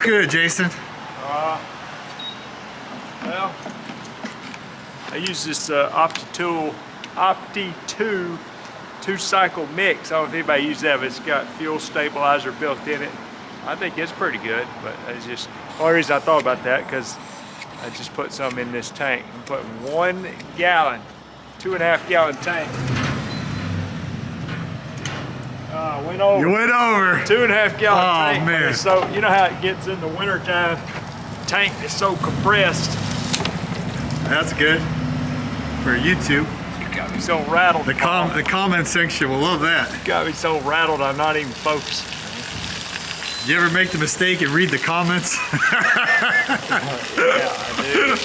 Good, Jason. Well, I use this Opti2 two-cycle mix. I don't know if anybody uses that, but it's got fuel stabilizer built in it. I think it's pretty good, but it's just the only reason I thought about that because I just put some in this tank. I'm putting 1 gallon, 2.5 gallon tank. Went over. You went over. 2.5 gallon tank. Oh man! So you know how it gets in the winter time. Tank is so compressed. That's good for YouTube. You got me so rattled. The comment section will love that. You got me so rattled I'm not even focused. You ever make the mistake and read the comments? Yeah, I do.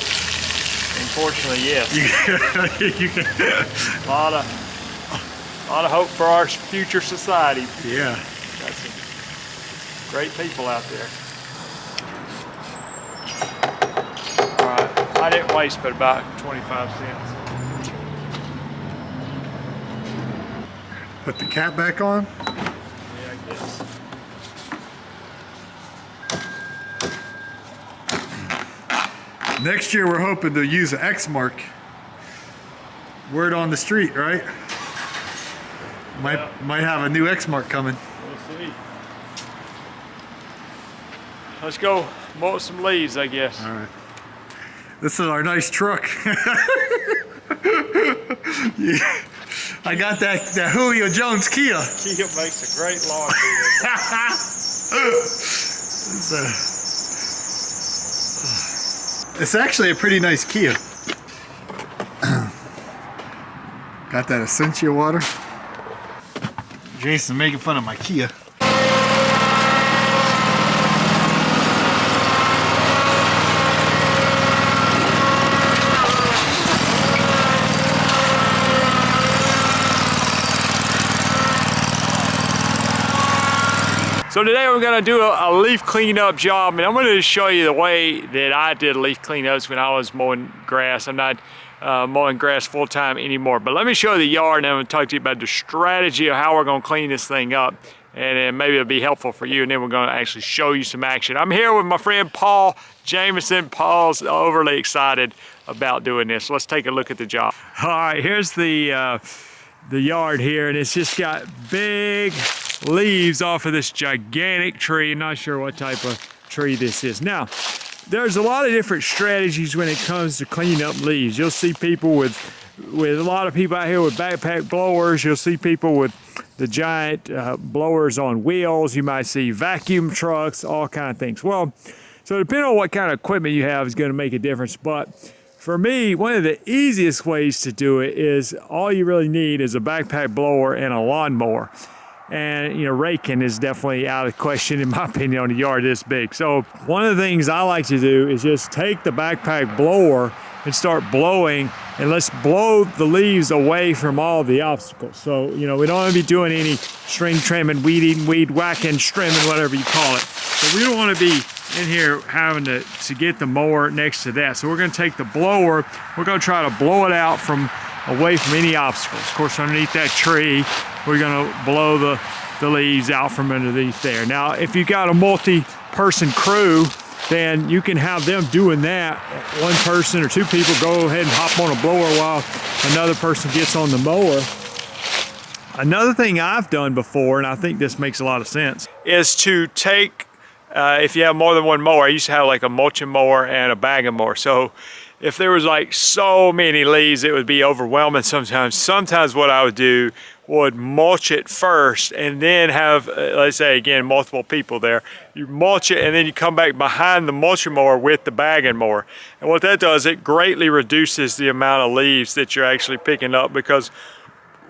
Unfortunately, yes. A lot of hope for our future society. Yeah. Got some great people out there. All right, I didn't waste but about 25 cents. Put the cap back on. Yeah, I guess. Next year we're hoping to use an X mark. Word on the street, right? Might have a new X mark coming. We'll see. Let's go mow some leaves, I guess. All right. This is our nice truck. Yeah. I got that Julio Jones Kia. Kia makes a great lawn It's actually a pretty nice Kia. Got that Essentia water. Jason making fun of my Kia. So today we're gonna do a leaf cleanup job, and I'm gonna show you the way that I did leaf cleanups when I was mowing grass. I'm not mowing grass full time anymore, but let me show you the yard and then I'm gonna talk to you about the strategy of how we're gonna clean this thing up, and then maybe it'll be helpful for you, and then we're gonna actually show you some action. I'm here with my friend Paul Jameson. Paul's overly excited about doing this. So let's take a look at the job. All right, here's the yard here, and it's just got big leaves off of this gigantic tree. Not sure what type of tree this is. Now, there's a lot of different strategies when it comes to cleaning up leaves. You'll see people with a lot of people out here with backpack blowers. You'll see people with the giant blowers on wheels. You might see vacuum trucks, all kind of things. Well, so depending on what kind of equipment you have is going to make a difference. But for me, one of the easiest ways to do it is all you really need is a backpack blower and a lawnmower. And, you know, raking is definitely out of question, in my opinion, on a yard this big. So one of the things I like to do is just take the backpack blower and start blowing, and let's blow the leaves away from all the obstacles. So, you know, we don't want to be doing any string trimming, weed eating, weed whacking, trimming, whatever you call it. So we don't want to be in here having to get the mower next to that. So we're going to take the blower, we're going to try to blow it out from away from any obstacles. Of course, underneath that tree, we're going to blow the leaves out from underneath there. Now, if you've got a multi-person crew, then you can have them doing that. One person or two people go ahead and hop on a blower while another person gets on the mower. Another thing I've done before, and I think this makes a lot of sense, is to take, if you have more than one mower, I used to have like a mulching mower and a bagging mower. So if there was like so many leaves, it would be overwhelming sometimes. Sometimes what I would do would mulch it first and then have, let's say again, multiple people there. You mulch it and then you come back behind the mulching mower with the bagging mower. And what that does, it greatly reduces the amount of leaves that you're actually picking up, because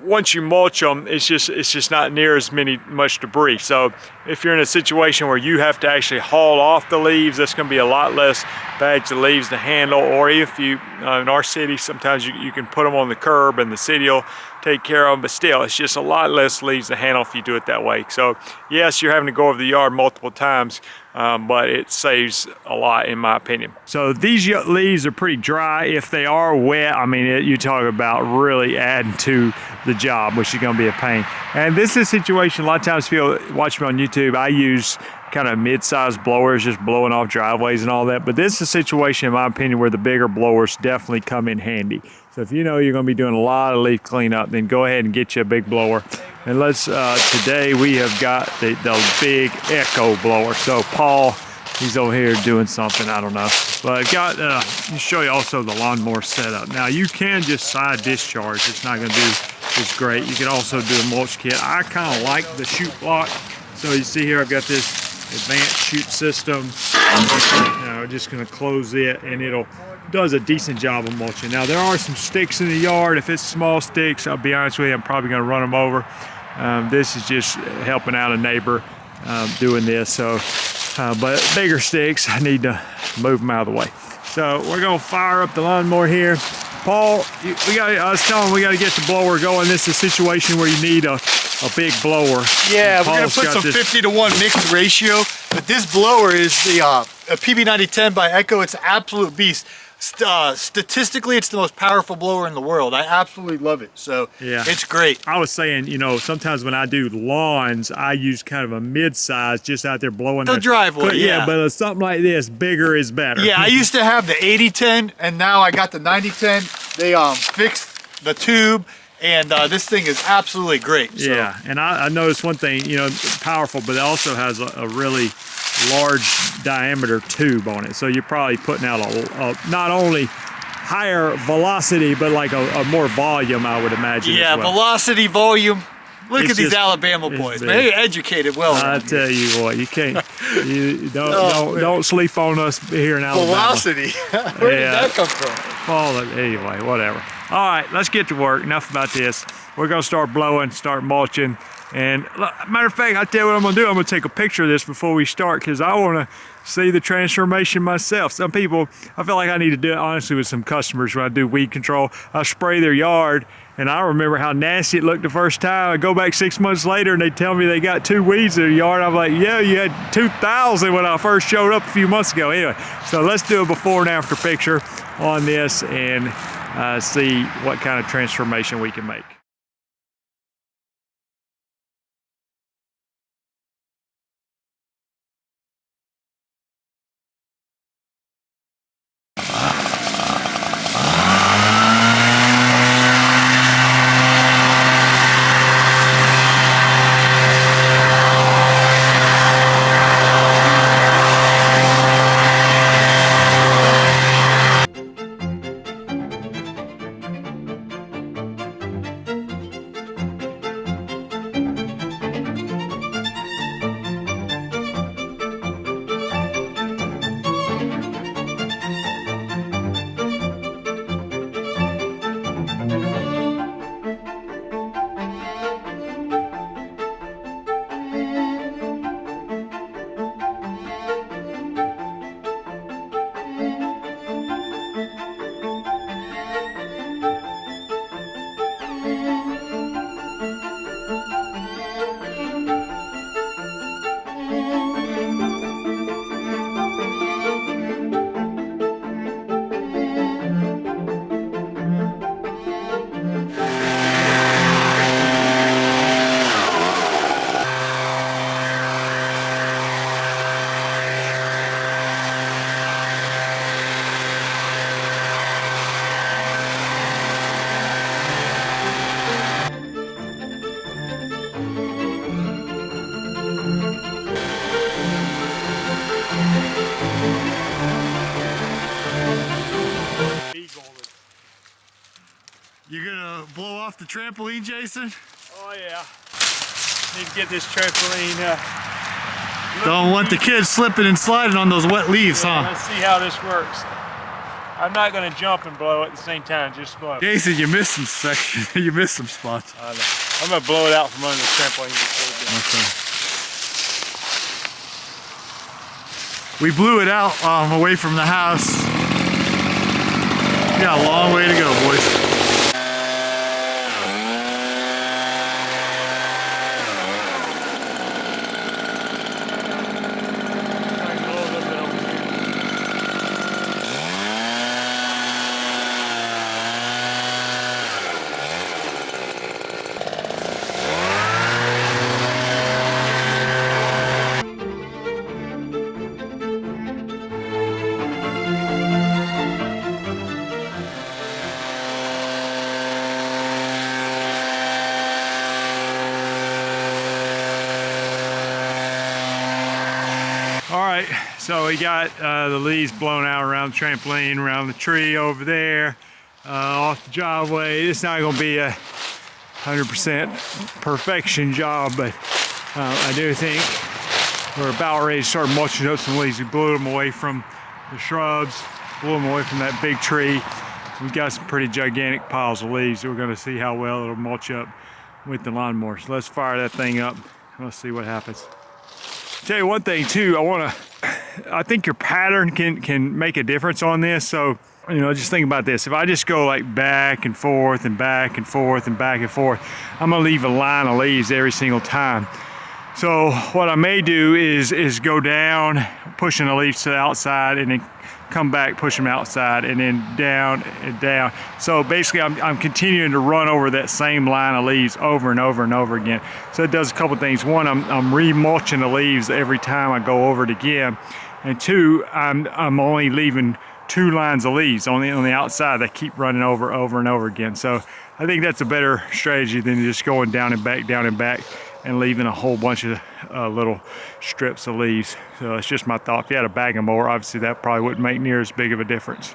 once you mulch them, it's just not near as much debris. So if you're in a situation where you have to actually haul off the leaves, that's going to be a lot less bags of leaves to handle. Or if you, in our city, sometimes you can put them on the curb and the city will take care of them, but still, it's just a lot less leaves to handle if you do it that way. So yes, you're having to go over the yard multiple times, but it saves a lot in my opinion. So these leaves are pretty dry. If they are wet, I mean, you talk about really adding to the job, which is going to be a pain. And this is a situation, a lot of times people watch me on YouTube, I use kind of mid-sized blowers just blowing off driveways and all that. But this is a situation, in my opinion, where the bigger blowers definitely come in handy. So if you know you're going to be doing a lot of leaf cleanup, then go ahead and get you a big blower. And let's, today we have got the big Echo blower. So Paul, he's over here doing something, I don't know. But I've got, let me show you also the lawnmower setup. Now you can just side discharge. It's not gonna do as great. You can also do a mulch kit. I kind of like the chute block. So you see here, I've got this advanced chute system. Now just gonna close it and it'll does a decent job of mulching. Now there are some sticks in the yard. If it's small sticks, I'll be honest with you, I'm probably gonna run them over. This is just helping out a neighbor doing this. So, but bigger sticks, I need to move them out of the way. So we're gonna fire up the lawnmower here. Paul, I was telling him we gotta get the blower going. This is a situation where you need a big blower. Yeah, we're gonna put some 50-to-1 mixed ratio, but this blower is the a PB9010 by Echo. It's an absolute beast. Statistically, it's the most powerful blower in the world. I absolutely love it. So yeah, it's great. I was saying, you know, sometimes when I do lawns, I use kind of a mid-size just out there blowing the driveway. Yeah, but something like this, bigger is better. Yeah, I used to have the 8010, and now I got the 9010. They fixed the tube, and this thing is absolutely great. So. Yeah, and I noticed one thing, you know, powerful, but it also has a really large diameter tube on it, so you're probably putting out a not only higher velocity but like a more volume, I would imagine. Yeah, as well. Velocity, volume. Look at these Alabama boys, man. They're educated well. I tell you what, you can't, you don't sleep on us here in Alabama. Velocity. Where did that come from? Anyway, whatever. All right, let's get to work. Enough about this. We're gonna start blowing, start mulching. And matter of fact, I'll tell you what I'm gonna do. I'm gonna take a picture of this before we start because I wanna see the transformation myself. Some people, I feel like I need to do it honestly with some customers when I do weed control. I spray their yard and I remember how nasty it looked the first time. I go back 6 months later and they tell me they got 2 weeds in their yard. I'm like, yeah, you had 2,000 when I first showed up a few months ago. Anyway, so let's do a before and after picture on this and see what kind of transformation we can make. You gonna blow off the trampoline, Jason? Oh yeah. Need to get this trampoline. Don't want the kids slipping and sliding on those wet leaves, yeah, huh? Let's see how this works. I'm not gonna jump and blow at the same time, just blow. Jason, you missed some sections. You missed some spots. I know. I'm gonna blow it out from under the trampoline Okay. We blew it out away from the house. We got a long way to go, boys. So we got the leaves blown out around the trampoline, around the tree over there, off the driveway. It's not gonna be a 100% perfection job, but I do think we're about ready to start mulching up some leaves. We blew them away from the shrubs, blew them away from that big tree. We've got some pretty gigantic piles of leaves. We're gonna see how well it'll mulch up with the lawnmower. So let's fire that thing up. Let's see what happens. Tell you one thing too, I think your pattern can make a difference on this. So, you know, just think about this. If I just go like back and forth and back and forth and back and forth, I'm gonna leave a line of leaves every single time. So what I may do is go down, pushing the leaves to the outside, and then come back, push them outside, and then down and down. So basically I'm continuing to run over that same line of leaves over and over and over again. So it does a couple things. One, I'm re-mulching the leaves every time I go over it again. And two, I'm only leaving 2 lines of leaves on the outside that keep running over and over again. So I think that's a better strategy than just going down and back, and leaving a whole bunch of little strips of leaves. So it's just my thought. If you had a bag of mower, obviously that probably wouldn't make near as big of a difference.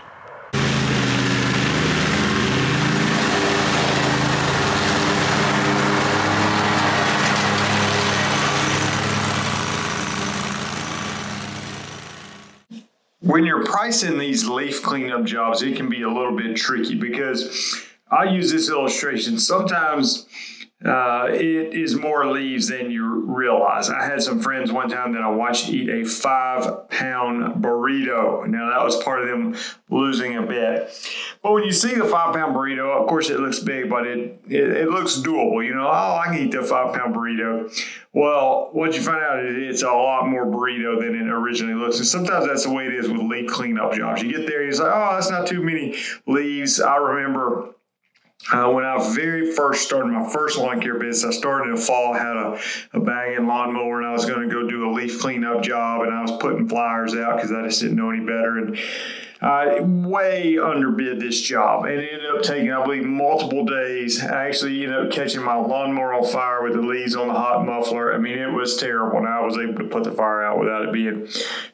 When you're pricing these leaf cleanup jobs, it can be a little bit tricky because I use this illustration. Sometimes it is more leaves than you realize. I had some friends one time that I watched eat a 5-pound burrito. Now that was part of them losing a bet. But when you see the 5-pound burrito, of course it looks big, but it looks doable. You know, oh, I can eat the 5-pound burrito. Well, what you find out is it's a lot more burrito than it originally looks. And sometimes that's the way it is with leaf cleanup jobs. You get there, you're like, oh, that's not too many leaves. I remember when I very first started my first lawn care business, I started in the fall, I had a bag and lawnmower, and I was going to go do a leaf cleanup job, and I was putting flyers out because I just didn't know any better. And I way underbid this job, and it ended up taking, I believe, multiple days. I actually ended up catching my lawnmower on fire with the leaves on the hot muffler. I mean, it was terrible, and I was able to put the fire out without it being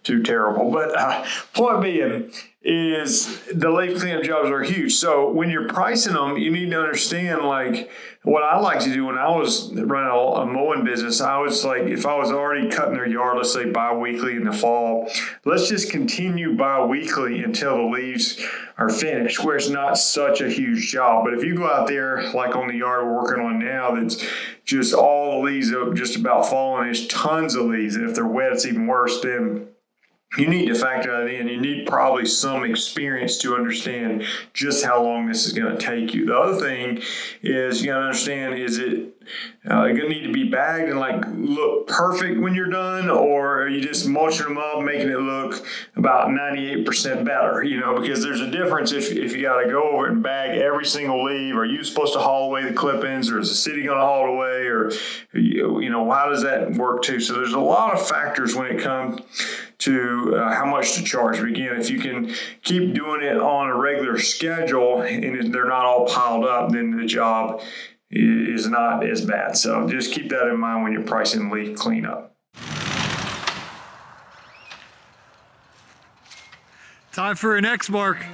too terrible. But point being is the leaf cleanup jobs are huge. So when you're pricing them, you need to understand, like, what I like to do when I was running a mowing business, I was like, if I was already cutting their yard, let's say bi-weekly in the fall, let's just continue bi-weekly until the leaves are finished, where it's not such a huge job. But if you go out there, like on the yard we're working on now, that's just all the leaves are just about falling, there's tons of leaves, and if they're wet, it's even worse, then you need to factor that in. You need probably some experience to understand just how long this is going to take you. The other thing is you got to understand, is it going to need to be bagged and like look perfect when you're done, or are you just mulching them up, making it look about 98% better? You know, because there's a difference if you got to go over and bag every single leaf. Are you supposed to haul away the clip-ins, or is the city going to haul it away, or you know, how does that work too? So there's a lot of factors when it comes to how much to charge. But again, if you can keep doing it on a regular schedule and they're not all piled up, then the job is not as bad. So just keep that in mind when you're pricing leaf cleanup. Time for an X mark.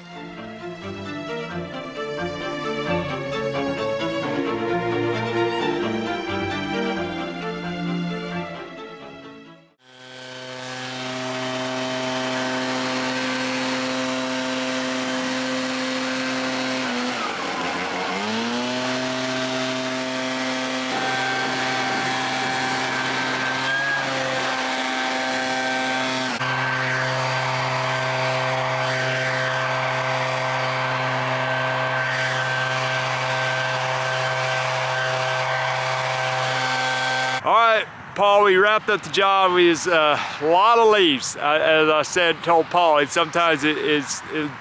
All right, Paul, we wrapped up the job. It was a lot of leaves. As I told Paul, and sometimes it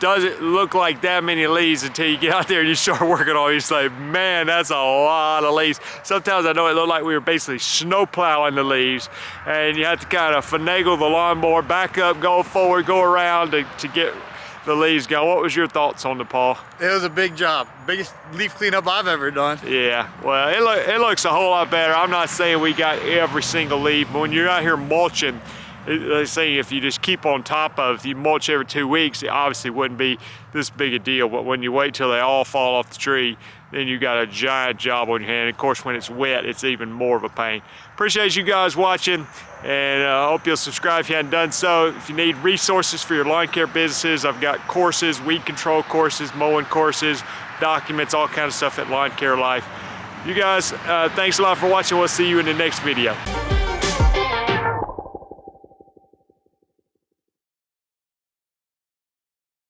doesn't look like that many leaves until you get out there and you start working on it. You say, man, that's a lot of leaves. Sometimes I know it looked like we were basically snow plowing the leaves, and you have to kind of finagle the lawnmower, back up, go forward, go around to get the leaves going. What was your thoughts on it, Paul? It was a big job. Biggest leaf cleanup I've ever done. Yeah, well, it looks a whole lot better. I'm not saying we got every single leaf, but when you're out here mulching, They say if you just keep on top of, if you mulch every 2 weeks, it obviously wouldn't be this big a deal. But when you wait till they all fall off the tree, then you got a giant job on your hand. Of course, when it's wet, it's even more of a pain. Appreciate you guys watching, and I hope you'll subscribe if you haven't done so. If you need resources for your lawn care businesses, I've got courses, weed control courses, mowing courses, documents, all kinds of stuff at Lawn Care Life. You guys, thanks a lot for watching. We'll see you in the next video.